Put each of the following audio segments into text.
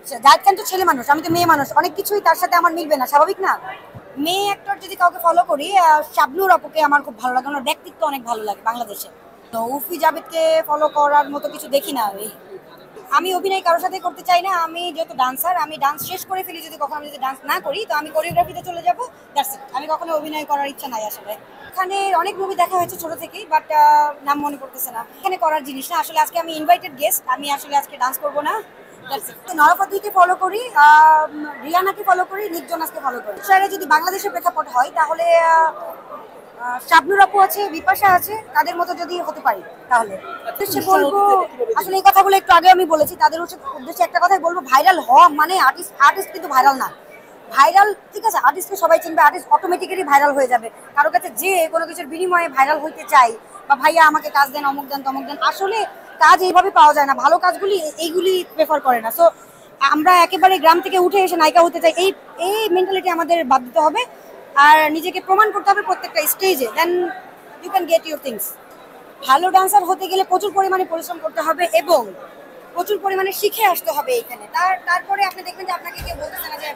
জাহিদ খান তো ছেলে মানুষ, আমি তো মেয়ে মানুষ, অনেক কিছুই তার সাথে আমার মিলবে না, স্বাভাবিক না? মেয়ে অ্যাক্টর যদি কাউকে ফলো করি, শাবনূর আপুকে আমার খুব ভালো লাগে, ওনার ব্যক্তিত্ব অনেক ভালো লাগে বাংলাদেশে। তো উর্ফি জাভেদকে ফলো করার মতো কিছু দেখি না আমি। আমি অভিনয় কারোর সাথে করতে চাই না, আমি যেহেতু ডান্সার, আমি ডান্স শেষ করে ফেলি যদি কখনো, আমি যদি ডান্স না করি তো আমি কোরিওগ্রাফিতে চলে যাবো, দ্যাটস ইট। আমি কখনো অভিনয় করার ইচ্ছা নাই আসলে। এখানে অনেক মুভি দেখা হয়েছে ছোট থেকেই, বাট নাম মনে পড়তেছে না। এখানে করার জিনিস না আসলে, আজকে আমি ইনভাইটেড গেস্ট, আমি আসলে আজকে ডান্স করবো না। নরফাতিকে ফলো করি, রিয়ানাকে ফলো করি, নিক জোনাসকে ফলো করি। স্যারে যদি বাংলাদেশের প্রেক্ষাপট হয় তাহলে শাবনূর আপু আছে, বিপাশা আছে, তাদের মতো যদি হতে পারি তাহলে উদ্দেশ্যে বলবো। আসলে এই কথাগুলো একটু আগে আমি বলেছি, তাদের উদ্দেশ্যে একটা কথাই বলবো, ভাইরাল হওয়া মানে আর্টিস্ট আর্টিস্ট কিন্তু ভাইরাল না। ভাইরাল ঠিক আছে, আর্টিস্টকে সবাই চিনবে, আর্টিস্ট অটোমেটিক্যালি ভাইরাল হয়ে যাবে। কারো কাছে যে কোনো কিছুর বিনিময়ে ভাইরাল হইতে চাই, বা ভাইয়া আমাকে কাজ দেন, অমুক দেন, তমুক দেন, আসলে কাজ এইভাবে পাওয়া যায় না, ভালো কাজগুলি এইগুলি প্রেফার করে না। সো আমরা একেবারে গ্রাম থেকে উঠে এসে নায়িকা হতে চাই, এই এই মেন্টালিটি আমাদের বাদ দিতে হবে। আর নিজেকে প্রমাণ করতে হবে প্রত্যেকটা স্টেজে, then you can get your things. ভালো ডান্সার হতে গেলে প্রচুর পরিমাণে পরিশ্রম করতে হবে এবং প্রচুর পরিমাণে শিখে আসতে হবে এখানে। তারপরে আপনি দেখবেন যে আপনাকে কেউ বলতেছে না যে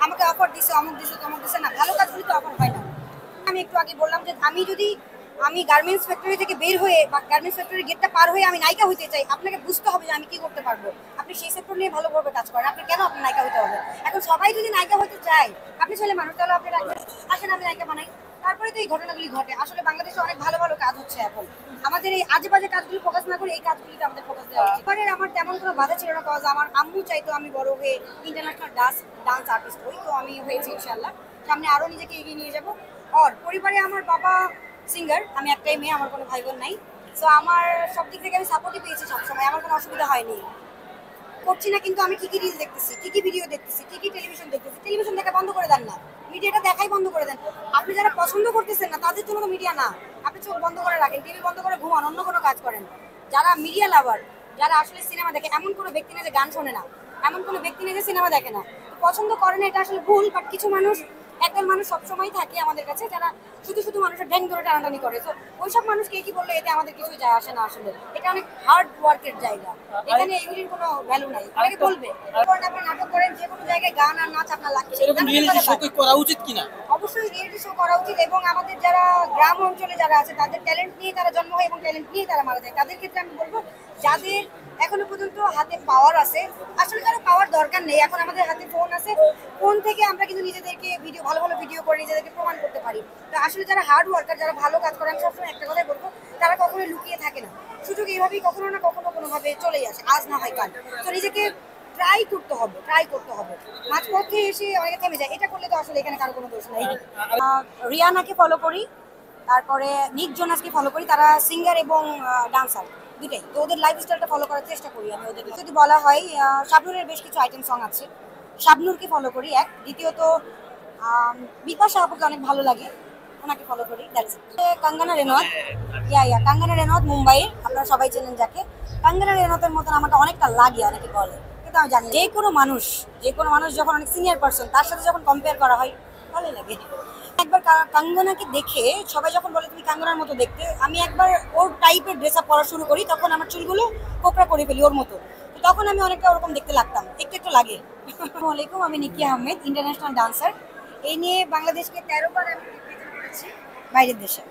আমাকে অফার দিছে, অমুক দিছে, তমুক দিছে, না, ভালো কাজগুলি তো অফার হয় না। আমি একটু আগে বললাম যে আমি গার্মেন্টস ফ্যাক্টরি থেকে বের হয়ে বা গার্মেন্টস ফ্যাক্টরির গেটটা পার হয়ে আমি নায়িকা হতে চাই, আপনাকে বুঝতে হবে যে আমি কি করতে পারবো। আপনি সেই সেক্টর নিয়ে ভালোভাবে কাজ করেন, আপনি কেন আপনার নায়িকা হতে হবে? এখন সবাই যদি নায়িকা হতে চায়, আপনি ছেলে মানুষ, তাহলে আপনি আসেন আমি নায়িকা বানাই। তারপরে তো এই ঘটনাগুলি ঘটে। আসলে বাংলাদেশে অনেক ভালো ভালো কাজ হচ্ছে এখন, আমাদের এই আজে বাজে কাজগুলি ফোকাস না করে এই কাজগুলিতে আমাদের ফোকাস দেওয়া উচিত। এবারে আমার তেমন কোনো বাধা ছিল না, কজ আমার আম্মু চাইতো আমি বড় হয়ে ইন্টারন্যাশনাল ডান্স আর্টিস্ট হই, তো আমি হয়েছি ইনশাল্লাহ। সামনে আরো নিজেকে এগিয়ে নিয়ে যাবো। আর পরিবারে আমার বাবা সিঙ্গার, আমি একটাই মেয়ে, আমার কোনো ভাই বোন নাই। সো আমার সব দিক থেকে আমি সাপোর্টই পেয়েছি সবসময়, আমার কোনো অসুবিধা হয়নি। করছি না কিন্তু আমি কি কি রিল দেখতেছি, কি কি ভিডিও দেখতেছি, কি কি টেলিভিশন দেখতেছি, টেলিভিশন দেখা বন্ধ করে দেন না, মিডিয়াটা দেখাই বন্ধ করে দেন। আপনি যারা পছন্দ করতেছেন না তাদের জন্য তো মিডিয়া না, আপনি চোখ বন্ধ করে রাখেন, টিভি বন্ধ করে ঘুমান, অন্য কোনো কাজ করেন। যারা মিডিয়া লাভার, যারা আসলে সিনেমা দেখে, এমন কোনো ব্যক্তি নেই যে গান শোনে না, এমন কোনো ব্যক্তি নেই যে সিনেমা দেখে না। পছন্দ করে না, এটা আসলে ভুল। বাট কিছু মানুষ, একদল মানুষ সবসময় থাকে আমাদের কাছে, যারা শুধু শুধু মানুষের ঢ্যাং ধরে টানাটানি করে। তো ওইসব মানুষকে কি বললে এতে আমাদের কিছু যায় আসে না। আসলে এটা অনেক হার্ড ওয়ার্কের জায়গা, এখানে এগুলির কোনো ভ্যালু নাই। অনেকে বলবে কারণ আপনি নাটক করেন, যে কোনো জায়গায় গান আর নাচ আপনার লাগছে, করা উচিত কিনা? অবশ্যই রিয়েলিটি শো করা উচিত। এবং আমাদের যারা গ্রাম অঞ্চলে যারা আছে, তাদের ট্যালেন্ট নিয়ে তারা জন্ম হয় এবং ট্যালেন্ট নিয়ে তারা মারা যায়, তাদের ক্ষেত্রে আমি বলবো যাদের এখনো পর্যন্ত হাতে পাওয়ার আছে, আসলে কারো পাওয়ার দরকার নেই, এখন আমাদের হাতে ফোন আছে, ফোন থেকে আমরা কিন্তু নিজেদেরকে ভিডিও, ভালো ভালো ভিডিও করে নিজেদেরকে প্রমাণ করতে পারি। তো আসলে যারা হার্ড ওয়ার্কার, যারা ভালো কাজ করে, আমি সবসময় একটা কথাই বলবো, তারা কখনোই লুকিয়ে থাকে না, সুযোগ এইভাবেই কখনো না কখনো কোনোভাবে চলেই আসে, আজ না হয় কাল। তো নিজেকে ট্রাই করতে হবে, ট্রাই করতে হবে। মাঝপথে এসে অনেকে থেমে যায়, এটা করলে তো আসলে এখানে কারো কোনো দোষ নাই। রিয়ানাকে ফলো করি, তারপরে নিক জোনাসকে ফলো করি, তারা সিঙ্গার এবং ডান্সার দুটাই, তো ওদের লাইফস্টাইলটা ফলো করার চেষ্টা করি আমি ওদের। যদি বলা হয়, শাবনূরের বেশ কিছু আইটেম সং আছে, শাবনূরকে ফলো করি এক। দ্বিতীয়ত বিপাশা আপুকে অনেক ভালো লাগে, ওনাকে ফলো করি, দ্যাটস ইট। কাঙ্গনা রেনওয়াত, কাঙ্গনা রেনওয়াত মুম্বাইয়ের, আপনারা সবাই চেনেন যাকে। কাঙ্গনা রেনওয়াতের মতন আমাকে অনেকটা লাগে, অনেকে বলে, কিন্তু আমি জানি যে কোনো মানুষ যখন অনেক সিনিয়র পার্সন, তার সাথে যখন কম্পেয়ার করা হয় ভালোই লাগে। একবার কাঙ্গনাকে দেখে সবাই যখন বলে তুমি কাঙ্গনার মতো দেখতে, আমি একবার ওর টাইপের ড্রেস আপ পরা শুরু করি, তখন আমার চুলগুলো কোকড়া করে ফেলি ওর মতো, তো তখন আমি অনেকটা ওরকম দেখতে লাগতাম, একটু একটু লাগে। আসসালামু আলাইকুম, আমি নিকি আহমেদ, ইন্টারন্যাশনাল ডান্সার। এই নিয়ে বাংলাদেশকে 13 বার আমি রিপ্রেজেন্ট করেছি বাইরের দেশে।